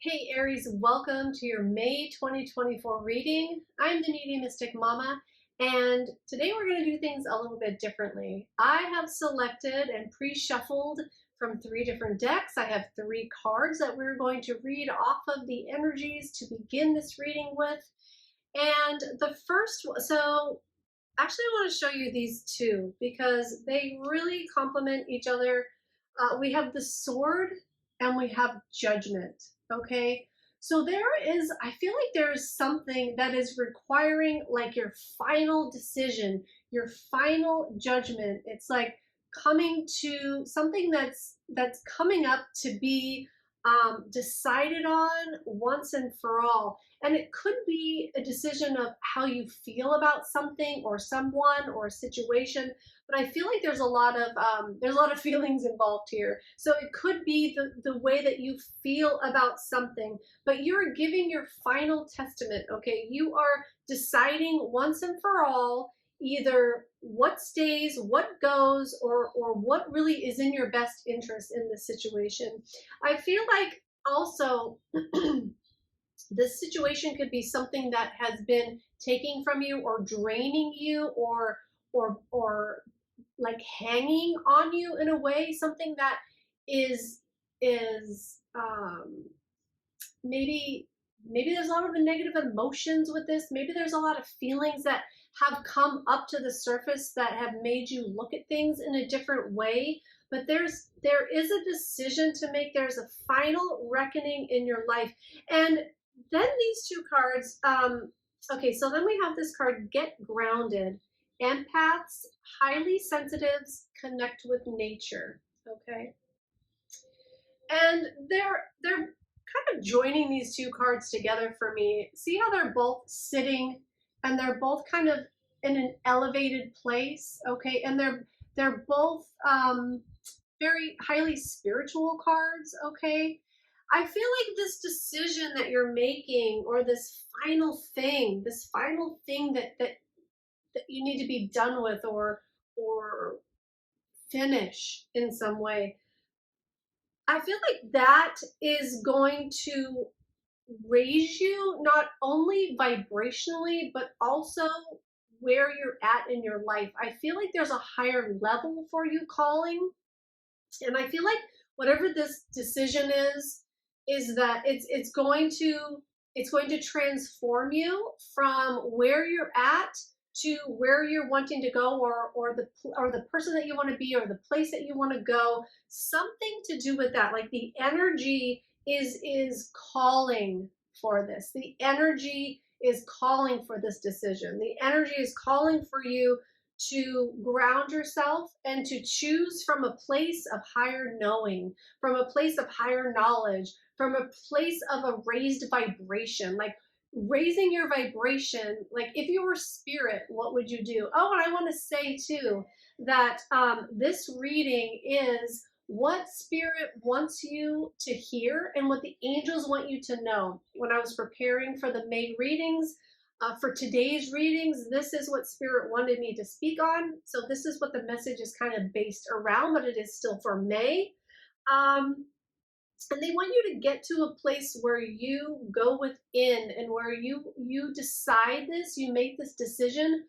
Hey Aries, welcome to your May 2024 reading. I'm the Mediumistic Mama, and today we're going to do things a little bit differently. I have selected and pre-shuffled from 3 different decks. I have 3 cards that we're going to read off of the energies to begin this reading with. And the first one, so actually I want to show you these two because they really complement each other. We have the sword and we have judgment. Okay, so I feel like there's something that is requiring like your final decision, your final judgment. It's like coming to something that's coming up to be decided on once and for all. And it could be a decision of how you feel about something or someone or a situation, but I feel like there's a lot of feelings involved here. So it could be the way that you feel about something, but you're giving your final testament. Okay, you are deciding once and for all either what stays, what goes, or what really is in your best interest in this situation. I feel like also this situation could be something that has been taking from you or draining you or like hanging on you in a way, something that is maybe there's a lot of negative emotions with this. Maybe there's a lot of feelings that have come up to the surface that have made you look at things in a different way. But there is a decision to make. There's a final reckoning in your life. And then these 2 cards, okay, so then we have this card, Get Grounded. Empaths, highly sensitives, connect with nature. Okay. And they're kind of joining these 2 cards together for me. See how they're both sitting and they're both kind of in an elevated place, okay? And they're both very highly spiritual cards, okay? I feel like this decision that you're making, or this final thing that you need to be done with or finish in some way, I feel like that is going to raise you not only vibrationally, but also where you're at in your life. I feel like there's a higher level for you calling. And I feel like whatever this decision is that it's going to transform you from where you're at to where you're wanting to go, or the person that you want to be, or the place that you want to go. Something to do with that. Like the energy is calling for this. The energy is calling for this decision. The energy is calling for you to ground yourself and to choose from a place of higher knowing, from a place of higher knowledge, from a place of a raised vibration. Like raising your vibration. Like if you were spirit, what would you do? Oh, and I want to say too that this reading is what spirit wants you to hear and what the angels want you to know. When I was preparing for the May readings, for today's readings, this is what spirit wanted me to speak on. So this is what the message is kind of based around, but it is still for May. And they want you to get to a place where you go within and where you decide this, you make this decision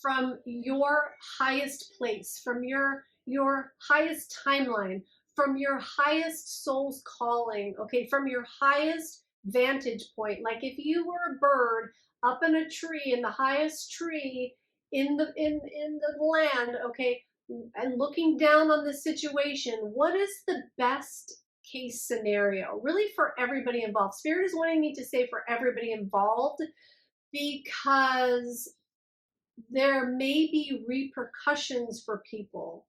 from your highest place, from your highest timeline, from your highest soul's calling, okay, from your highest vantage point. Like if you were a bird up in a tree, in the highest tree in the land, okay, and looking down on the situation, what is the best case scenario really for everybody involved? Spirit is wanting me to say for everybody involved, because there may be repercussions for people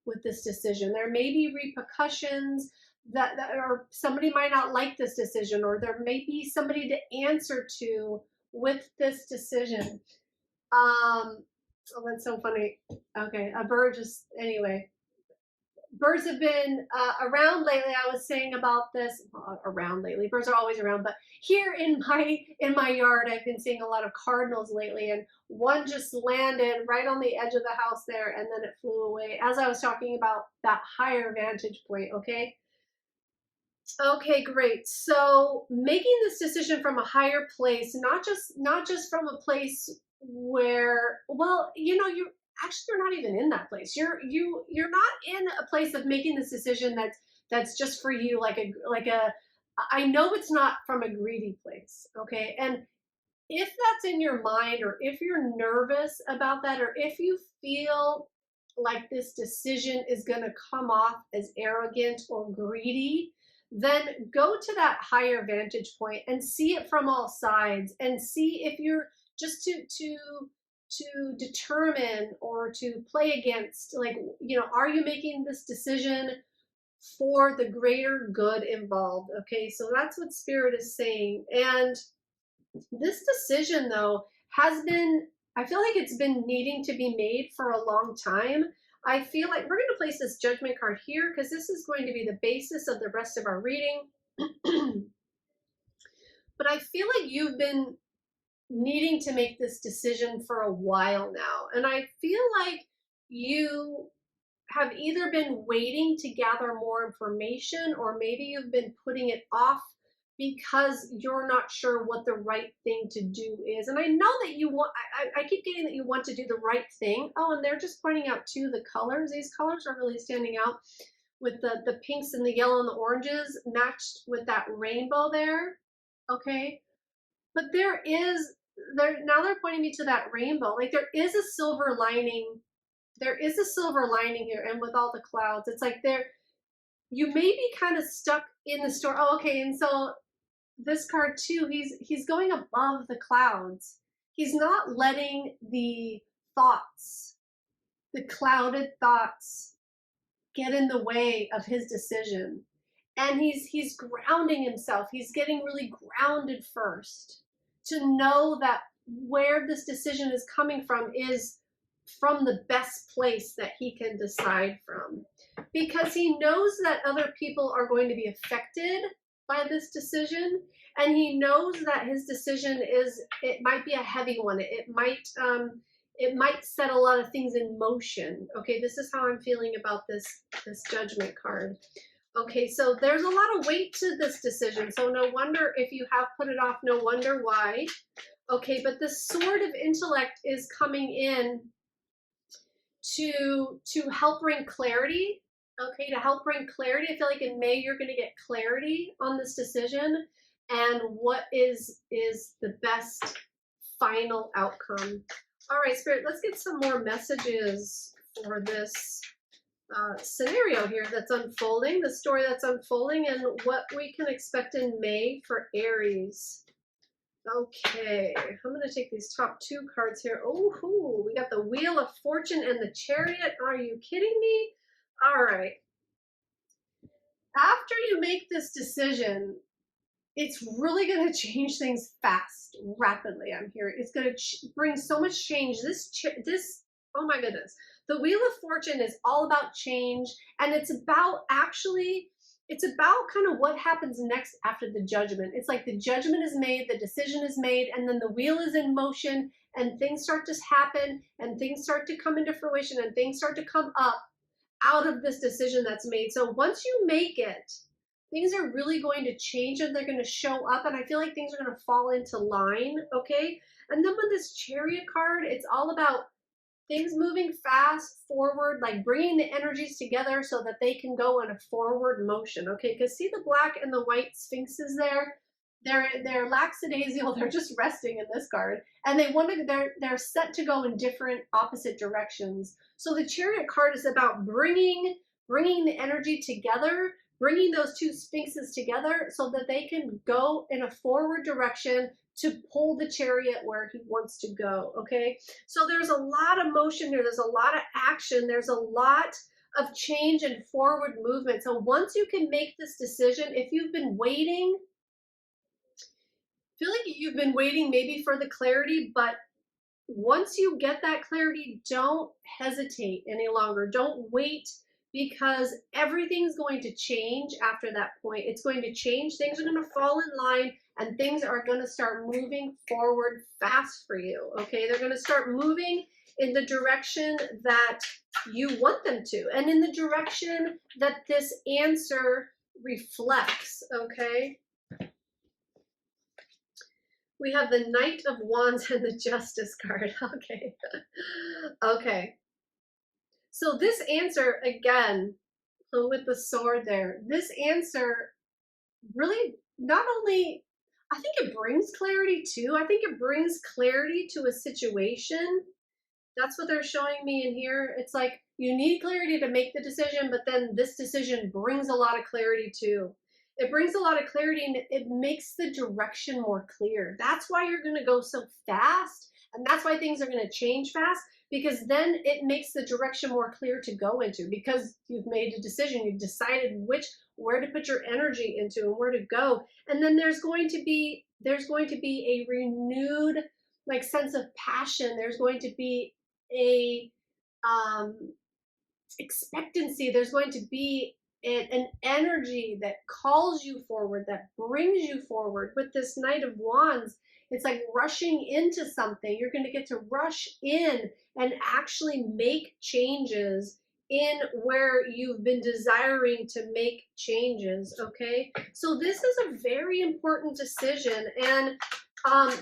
with this decision. There may be repercussions that or somebody might not like this decision, or there may be somebody to answer to with this decision. Oh, that's so funny. Okay, a bird just, anyway. Birds have been around lately. I was saying about this, around lately. Birds are always around, but here in my yard, I've been seeing a lot of cardinals lately, and one just landed right on the edge of the house there, and then it flew away. As I was talking about that higher vantage point, okay? Okay, great. So making this decision from a higher place, not just from a place where, well, you actually you're not even in that place. You're not in a place of making this decision that's just for you, like a I know it's not from a greedy place, okay? And if that's in your mind, or if you're nervous about that, or if you feel like this decision is going to come off as arrogant or greedy, then go to that higher vantage point and see it from all sides, and see if you're just to determine or to play against, like, are you making this decision for the greater good involved? Okay, so that's what spirit is saying. And this decision, though, has been, I feel like it's been needing to be made for a long time. I feel like we're going to place this judgment card here because this is going to be the basis of the rest of our reading. But I feel like you've been needing to make this decision for a while now. And I feel like you have either been waiting to gather more information, or maybe you've been putting it off because you're not sure what the right thing to do is. And I know that you want, I keep getting that you want to do the right thing. Oh, and they're just pointing out too, the colors. These colors are really standing out with the pinks and the yellow and the oranges matched with that rainbow there. Okay. But now they're pointing me to that rainbow. Like there is a silver lining. There is a silver lining here. And with all the clouds, it's like you may be kind of stuck in the storm. Oh, okay. And so this card too, he's going above the clouds. He's not letting the thoughts, the clouded thoughts, get in the way of his decision. And he's grounding himself. He's getting really grounded first to know that where this decision is coming from is from the best place that he can decide from, because he knows that other people are going to be affected by this decision, and he knows that his decision it might be a heavy one. It might set a lot of things in motion. Okay, this is how I'm feeling about this judgment card. Okay, so there's a lot of weight to this decision, so no wonder if you have put it off. No wonder why. Okay, but the sword of intellect is coming in to help bring clarity. Okay, to help bring clarity. I feel like in May you're going to get clarity on this decision and what is the best final outcome. All right, Spirit, let's get some more messages for this scenario here that's unfolding, the story that's unfolding, and what we can expect in May for Aries. Okay, I'm going to take these top two cards here. Oh, we got the Wheel of Fortune and the Chariot. Are you kidding me? All right. After you make this decision, it's really going to change things fast, rapidly. I'm here. It's going to bring so much change. This, oh my goodness. The Wheel of Fortune is all about change, and it's about kind of what happens next after the judgment. It's like the judgment is made, the decision is made, and then the wheel is in motion, and things start to happen, and things start to come into fruition, and things start to come up out of this decision that's made. So once you make it, things are really going to change, and they're going to show up, and I feel like things are going to fall into line, okay? And then with this Chariot card, it's all about things moving fast forward, like bringing the energies together so that they can go in a forward motion. Okay, because see the black and the white sphinxes there? They're lackadaisical. They're just resting in this card, and they're set to go in different opposite directions. So the Chariot card is about bringing the energy together, bringing those two sphinxes together so that they can go in a forward direction to pull the chariot where he wants to go. Okay, so there's a lot of motion here. There's a lot of action. There's a lot of change and forward movement. So once you can make this decision, if you've been waiting, feel like you've been waiting maybe for the clarity, but once you get that clarity, don't hesitate any longer. Don't wait, because everything's going to change after that point. It's going to change. Things are going to fall in line, and things are going to start moving forward fast for you. Okay, they're going to start moving in the direction that you want them to, and in the direction that this answer reflects, okay? We have the Knight of Wands and the Justice card. Okay. Okay. So this answer, again, with the sword there, this answer really not only, I think it brings clarity too. I think it brings clarity to a situation. That's what they're showing me in here. It's like you need clarity to make the decision, but then this decision brings a lot of clarity too. It brings a lot of clarity and it makes the direction more clear. That's why you're going to go so fast, and that's why things are going to change fast, because then it makes the direction more clear to go into, because you've made a decision, you've decided where to put your energy into and where to go. And then there's going to be a renewed like sense of passion. There's going to be a expectancy. There's going to be an energy that calls you forward, that brings you forward. With this Knight of Wands, it's like rushing into something. You're going to get to rush in and actually make changes in where you've been desiring to make changes, okay? So this is a very important decision, and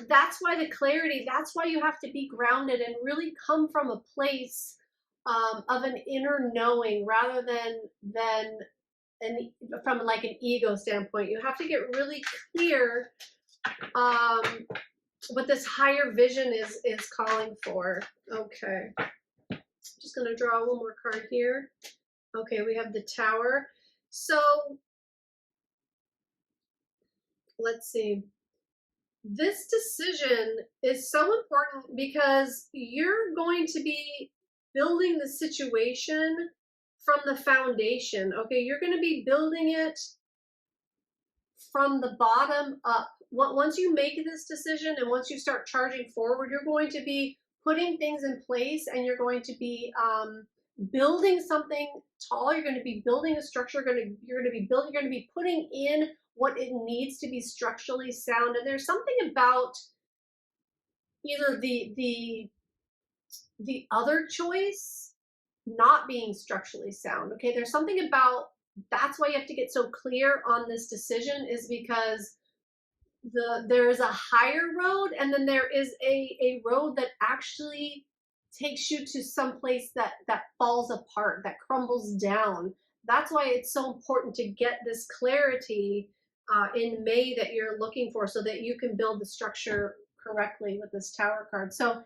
that's why the clarity, that's why you have to be grounded and really come from a place of an inner knowing rather than from like an ego standpoint. You have to get really clear what this higher vision is calling for. Okay, just gonna draw one more card here. Okay, we have the Tower. So let's see. This decision is so important because you're going to be building the situation from the foundation. Okay, you're going to be building it from the bottom up. Once you make this decision and once you start charging forward, you're going to be putting things in place, and you're going to be building something tall. You're going to be building a structure. You're going to be putting in what it needs to be structurally sound. And there's something about either the other choice not being structurally sound. Okay, there's something about, that's why you have to get so clear on this decision, is because there is a higher road, and then there is a road that actually takes you to some place that falls apart, that crumbles down. That's why it's so important to get this clarity in May that you're looking for, so that you can build the structure correctly with this Tower card. So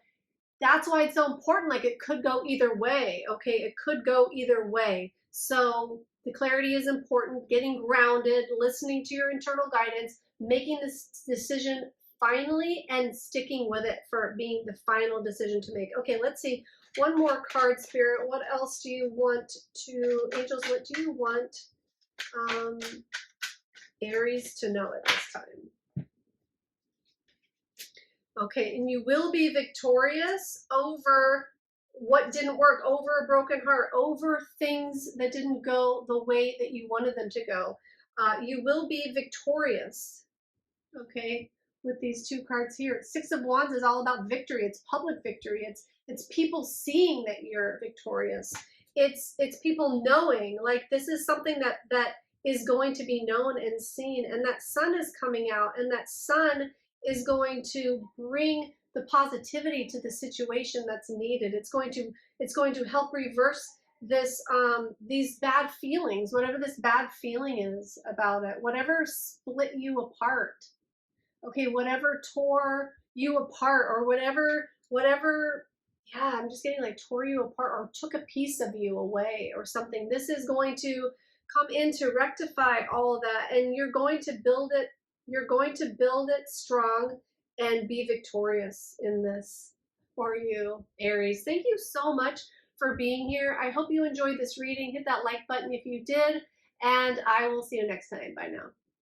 that's why it's so important. Like, it could go either way. Okay, it could go either way. So the clarity is important, getting grounded, listening to your internal guidance, making this decision finally, and sticking with it for it being the final decision to make. Okay, let's see. One more card, Spirit. What else do you want to, angels, what do you want Aries to know at this time? Okay, and you will be victorious over what didn't work, over a broken heart, over things that didn't go the way that you wanted them to go. You will be victorious, okay, with these two cards here. Six of Wands is all about victory. It's public victory. It's people seeing that you're victorious. It's people knowing, like, this is something that is going to be known and seen, and that sun is coming out, and that sun is going to bring the positivity to the situation that's needed. It's going to help reverse this these bad feelings, whatever this bad feeling is about it, whatever split you apart. Okay, whatever tore you apart, or whatever, yeah, I'm just getting like tore you apart or took a piece of you away or something. This is going to come in to rectify all of that, and you're going to build it. You're going to build it strong and be victorious in this for you, Aries. Thank you so much for being here. I hope you enjoyed this reading. Hit that like button if you did, and I will see you next time. Bye now.